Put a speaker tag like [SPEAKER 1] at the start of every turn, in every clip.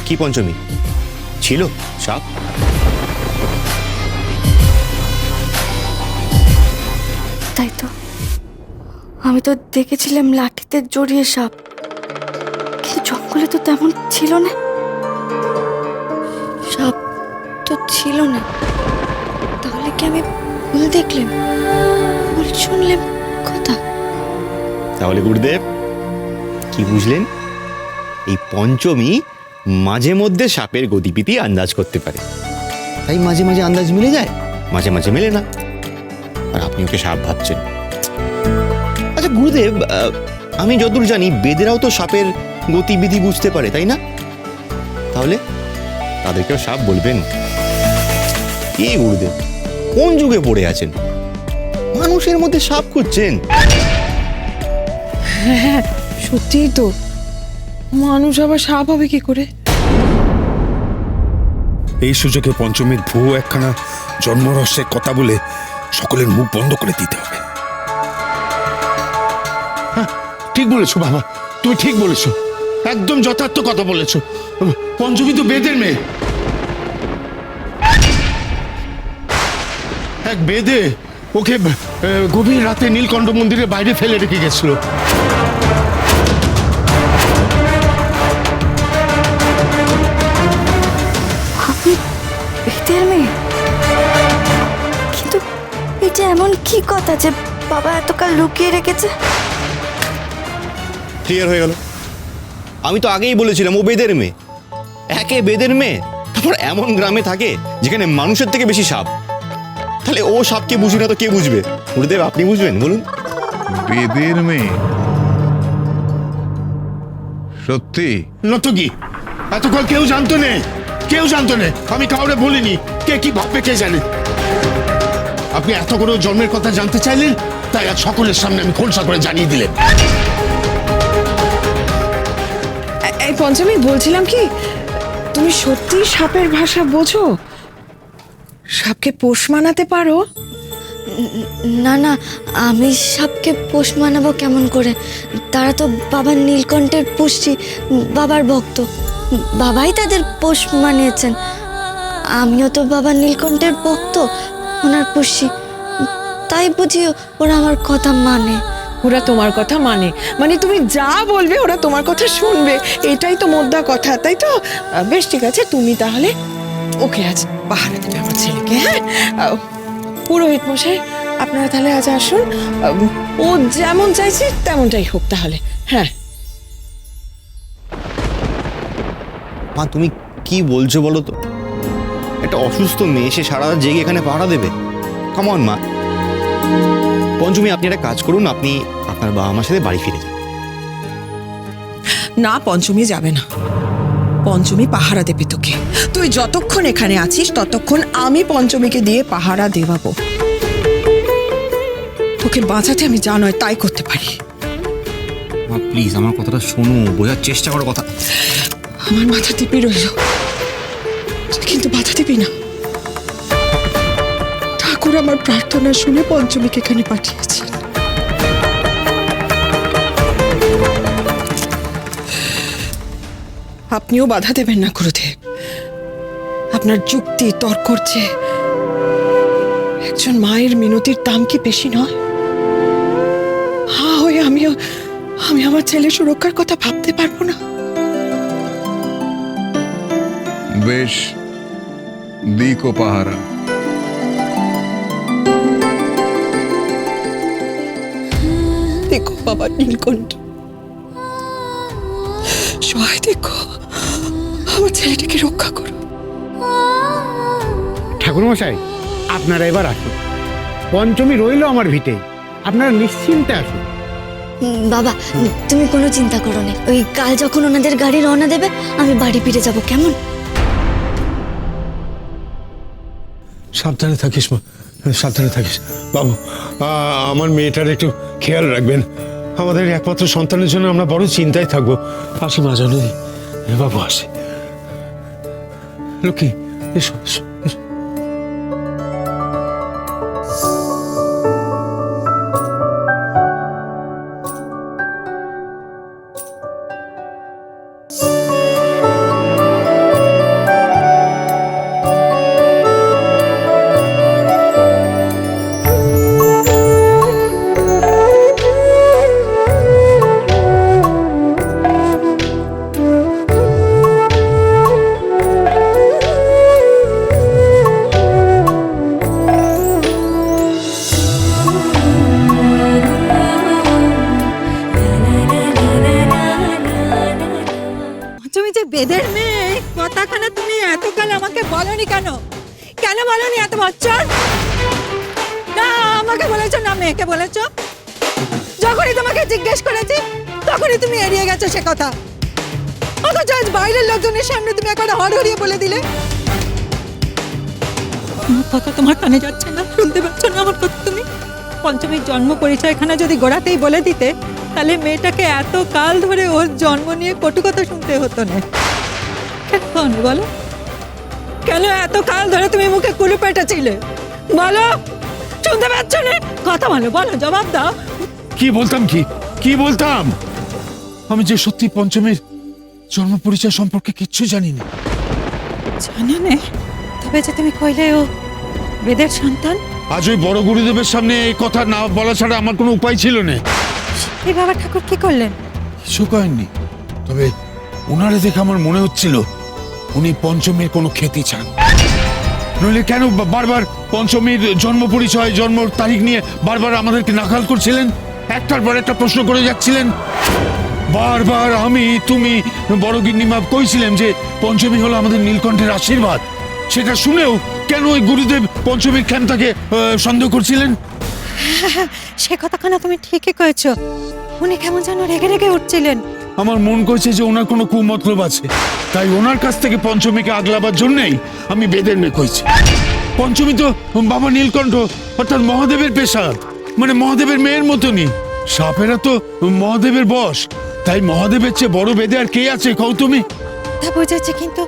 [SPEAKER 1] কি পঞ্চমী ছিল সাপ?
[SPEAKER 2] তাই তো, আমি তো দেখেছিলাম লাঠিতে জড়িয়ে সাপ, কিন্তু জঙ্গলে তো তেমন ছিল না। সাপ তো ছিল না, তাহলে কি আমি ভুল দেখলাম, ভুল শুনলাম কথা?
[SPEAKER 1] তাহলে গুরুদেব কি বুঝলেন? এই পঞ্চমী মাঝে মধ্যে সাপের গতিবিধি আন্দাজ করতে পারে, তাই মাঝে মাঝে আন্দাজ মিলে যায়, মাঝে মাঝে মেলে না। আর আপনি ওকে সাপ ভাবছেন। আচ্ছা গুরুদেব, আমি যতদূর জানি বেদেরাও তো সাপের গতিবিধি বুঝতে পারে, তাই না? তাহলে তাদেরকেও সাপ বলবেন? কি গুরুদেব, কোন যুগে পড়ে আছেন? মানুষের মধ্যে সাপ খুঁজছেন?
[SPEAKER 3] হ্যাঁ, সত্যিই তো। মানুষ আবার সাপ হবে কি করে?
[SPEAKER 4] এই সুযোগে পঞ্চমীর ভুয়ো একখানা জন্মরহস্যের কথা বলে সকলের মুখ বন্ধ করে দিতে হবে।
[SPEAKER 5] ঠিক বলেছো বাবা, তুমি ঠিক বলেছো, একদম যথার্থ কথা বলেছো। পঞ্চমী তো বেদের মেয়ে। এক বেদে ওকে গভীর রাতে নীলকণ্ঠ মন্দিরের বাইরে ফেলে রেখে গেছিল।
[SPEAKER 2] আপনি বেদের মেয়ে? কিন্তু এটা এমন কি কথা যে বাবা এতকাল লুকিয়ে রেখেছে?
[SPEAKER 1] ক্লিয়ার হয়ে গেল। আমি তো আগেই বলেছিলাম ও বেদের মেয়ে, একে বেদের মেয়ে, তারপর এমন গ্রামে থাকে যেখানে মানুষের থেকে বেশি সাপ। তাহলে ও সাপকে বুঝি না তো কে বুঝবে? গুরুদেব আপনি বুঝবেন, বলুন।
[SPEAKER 6] বেদের মেয়ে? সত্যি?
[SPEAKER 5] নত কি এতকাল কেউ জানতো না, কেউ জানতো না, আমি কাউরে বলিনি। কে কি ভাববে কে জানে। আপনি এত করে ওর জন্মের কথা জানতে চাইলেন, তাই আজ সকলের সামনে আমি খোলসা করে জানিয়ে দিলেন।
[SPEAKER 3] এই পঞ্চমী, বলছিলাম কি, তুমি সত্যি সাপের ভাষা বোঝো? সাপকে পোষ মানাতে পারো?
[SPEAKER 2] না না, আমি সাপকে পোষ মানাবো কেমন করে? তারা তো বাবার নীলকণ্ঠের পুষ্টি, বাবার ভক্ত, বাবাই তাদের পোষ মানিয়েছেন। আমিও তো বাবার নীলকণ্ঠের ভক্ত, ওনার পুষ্টি, তাই বুঝি ওরা আমার কথা মানে।
[SPEAKER 3] ওরা তোমার কথা মানে? মানে তুমি যা বলবে ওরা তোমার কথা শুনবে, এটাই তো মোদ্দা কথা, তাই তো? বেশ ঠিক আছে, তুমি তাহলে ওকে আজ পাহারা দেবে আমার ছেলেকে। হ্যাঁ, পুরোহিত মশাই আপনারা তাহলে আজ আসুন, ও যেমন চাইছে তেমনটাই হোক তাহলে। হ্যাঁ।
[SPEAKER 1] মা তুমি কি বলছো বলো তো? একটা অসুস্থ মেয়ে এসে সারা রাত জেগে এখানে পাহারা দেবে? কামন মা। পঞ্চমী আপনি একটা কাজ করুন, আপনি আপনার বাবা মার সাথে বাড়ি ফিরে যান।
[SPEAKER 3] না, পঞ্চমী যাবে না। পঞ্চমী পাহারা দেবে তোকে। তুই যতক্ষণ এখানে আছিস ততক্ষণ আমি পঞ্চমীকে দিয়ে পাহারা দেওয়াবো। তোকে বাঁচাতে আমি যা নয় তাই করতে পারি।
[SPEAKER 1] মা প্লিজ আমার কথাটা শোনো, বোঝার চেষ্টা করো কথা।
[SPEAKER 3] আমার মাথা টিপি রইল, কিন্তু বাধা দিবি না। ঠাকুর আমার প্রার্থনা শুনে পঞ্চমীকে এখানে পাঠিয়েছে। আপনিও বাধা দেবেন না গুরুদেব। আপনার যুক্তি তর্কর চেয়ে একজন মায়ের মিনতির দাম কি বেশি নয়? হ্যাঁ হয়ে আমি আমার ছেলের সুরক্ষার কথা ভাবতে পারবো না?
[SPEAKER 6] বেশ, দিকো পাহারা।
[SPEAKER 3] দেখো বাবা নীলকণ্ঠ, সহায় দেখো, আমার ছেলেটাকে রক্ষা করো।
[SPEAKER 7] ঠাকুরমশাই আপনারা এবার আসুন, পঞ্চমী রইল আমার ভিটে, আপনারা নিশ্চিন্তে আসুন।
[SPEAKER 2] বাবা তুমি কোনো চিন্তা করো না, ওই কাল যখন ওনাদের গাড়ি রওনা দেবে আমি বাড়ি ফিরে যাব, কেমন?
[SPEAKER 5] সাবধানে থাকিস মা, সাবধানে থাকিস বাবু। আমার মেয়েটার একটু খেয়াল রাখবেন। আমাদের একমাত্র সন্তানের জন্য আমরা বড় চিন্তায় থাকবো। আসি মা জানি, বাবু আসি। লক্ষ্মী এসো এসো এসো।
[SPEAKER 8] বেদের মেয়ে এই কথাখানা তুমি এতকাল আমাকে বলনি কেন? কেন বলনি এত বছর? না আমাকে বলেছো না মেয়েকে বলেছো? যখনই তোমাকে জিজ্ঞেস করেছি তখনই তুমি এড়িয়ে গেছো সে কথা। অথচ আজ বাইরের লোকজনের সামনে তুমি একবার হড়হড়িয়ে বলে দিলে। আমার কথা তোমার কানে যাচ্ছে না, শুনতে পাচ্ছ না আমার কথা তুমি? পঞ্চমীর জন্ম পরিচয়খানা যদি গোড়াতেই বলে দিতে তাহলে মেয়েটাকে এত কাল ধরে ওর জন্ম নিয়ে কটু কথা শুনতে হতো না। কেন বলো, কেন এত কাল ধরে তুমি মুখে কুলু পেটেছিলে? বলো, শুনতে পাচ্ছ না? কথা বলো, বলো, জবাব দাও।
[SPEAKER 5] কি বলতাম, কি বলতাম? আমি যে সত্যি পঞ্চমীর জন্ম পরিচয় সম্পর্কে কিচ্ছু জানি না।
[SPEAKER 8] জানো না? তবে যে তুমি কইলে ও বেদের সন্তান,
[SPEAKER 5] আজ ওই বড় গুরুদেবের সামনে এই কথা না বলা ছাড়া আমার কোনো উপায় ছিল না।
[SPEAKER 8] এই বাবা ঠাকুর কি করলেন?
[SPEAKER 5] কিছু করেননি, তবে ওনারে দেখে আমার মনে হচ্ছিল উনি পঞ্চমীর কোনো খ্যাতি চান। নইলে কেন বারবার পঞ্চমীর জন্ম পরিচয়, জন্ম তারিখ নিয়ে বারবার আমাদেরকে নাকাল করছিলেন? একটার পর একটা প্রশ্ন করে যাচ্ছিলেন। বারবার আমি, তুমি, বড় গিন্নিমা কইছিলেন যে পঞ্চমী হলো আমাদের নীলকণ্ঠের আশীর্বাদ। সেটা শুনেও কেন ওই গুরুদেব পঞ্চমীর ক্ষমতাকে সন্দেহ করছিলেন?
[SPEAKER 8] সে কথাখানা তুমি ঠিকই কয়েছো। উনি কেমন যেন রেগে রেগে উঠছিলেন।
[SPEAKER 5] আমার মন করছে যে ওনার কোনো কুমতলব আছে, তাই ওনার কাছ থেকে পঞ্চমীকে আগলাবার জন্যই আমি বেদের মেয়ে কইছি। পঞ্চমী তো বাবা নীলকণ্ঠ অর্থাৎ মহাদেবের পেশাদ, মানে মহাদেবের মেয়ের মতনই। সাপেরা তো মহাদেবের বশ, তাই মহাদেবের চেয়ে বড় বেদে আর কে আছে কও তুমি?
[SPEAKER 8] তা বুঝেছি, কিন্তু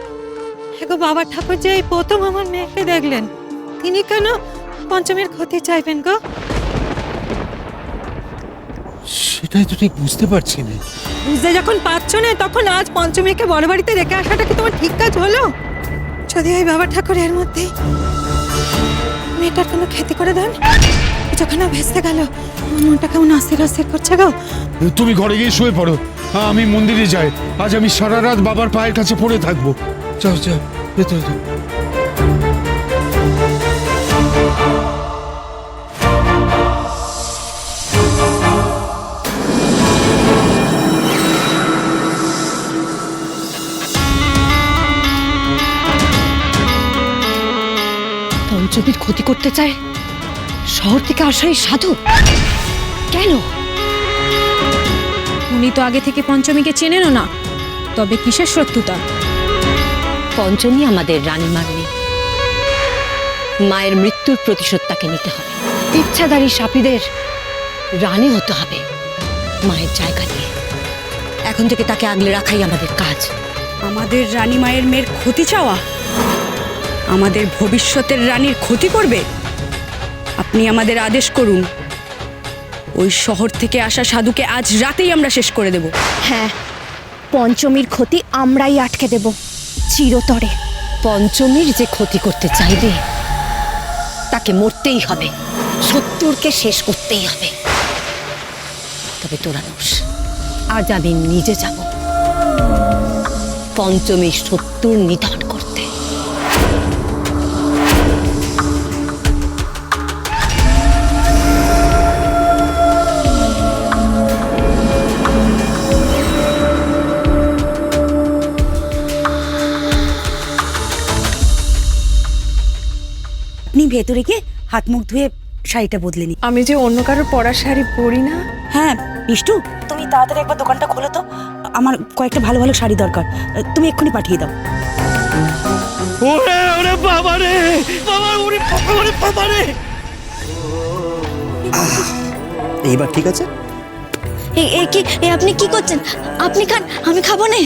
[SPEAKER 8] এগো বাবা ঠাকুর যে এই প্রথম আমার মেয়েকে দেখলেন, তিনি কেন পঞ্চমীর ক্ষতি চাইবেন গো?
[SPEAKER 5] সেটাই তো ঠিক বুঝতে পারছি না।
[SPEAKER 8] বুঝতে যখন পারছ না, তখন আজ পঞ্চমীকে বড় বাড়িতে রেখে আসাটা কি তোমার ঠিক কাজ হলো? যদি ওই বাবা ঠাকুর এর মধ্যেই মেয়েটার কোনো ক্ষতি করে দেন, যখন ভেসতে গেল, মনটা কেমন অস্থির অস্থির করছে গো।
[SPEAKER 5] তুমি ঘরে গিয়ে শুয়ে পড়ো, আমি মন্দিরে যাই। আজ আমি সারা রাত বাবার পায়ের কাছে পড়ে থাকবো। যাও যাও, ভেতরে যাও।
[SPEAKER 9] পঞ্চমীর ক্ষতি করতে চায় শহর থেকে আসা এই সাধু? কেন?
[SPEAKER 10] উনি তো আগে থেকে পঞ্চমীকে চেনেনও না, তবে কিসের শত্রুতা?
[SPEAKER 9] পঞ্চমী আমাদের রানীমার মেয়ে, মায়ের মৃত্যুর প্রতিশোধ তাকে নিতে হবে। ইচ্ছাধারী সাপীদের রানী হতে হবে মায়ের জায়গা নিয়ে। এখন থেকে তাকে আগলে রাখাই আমাদের কাজ।
[SPEAKER 11] আমাদের রানী মায়ের মেয়ের ক্ষতি চাওয়া? আমাদের ভবিষ্যতের রানীর ক্ষতি করবে? আপনি আমাদের আদেশ করুন, ওই শহর থেকে আসা সাধুকে আজ রাতেই আমরা শেষ করে দেব।
[SPEAKER 10] হ্যাঁ, পঞ্চমীর ক্ষতি আমরাই আটকে দেব চিরতরে।
[SPEAKER 9] পঞ্চমীর যে ক্ষতি করতে চাইবে তাকে মরতেই হবে, শত্রুরকে শেষ করতেই হবে। তবে তোরা নোস, আজ আমি নিজে যাব পঞ্চমীর শত্রুর নিধন করতে।
[SPEAKER 11] আপনি ভেতরে গিয়ে হাত মুখ ধুয়ে শাড়িটা বদলে নিন।
[SPEAKER 3] আমি যে অন্য কারোর পরা শাড়ি পরি না।
[SPEAKER 11] হ্যাঁ বিষ্টু, তুমি তাড়াতাড়ি একবার দোকানটা খোলো তো, আমার কয়েকটা ভালো ভালো শাড়ি দরকার, তুমি এক্ষুনি পাঠিয়ে দাও।
[SPEAKER 1] ওরে ওরে বাবা রে, বাবা ওরে বাবা রে।
[SPEAKER 2] এই কি আপনি কি করছেন? আপনি খান, আমি খাবো না।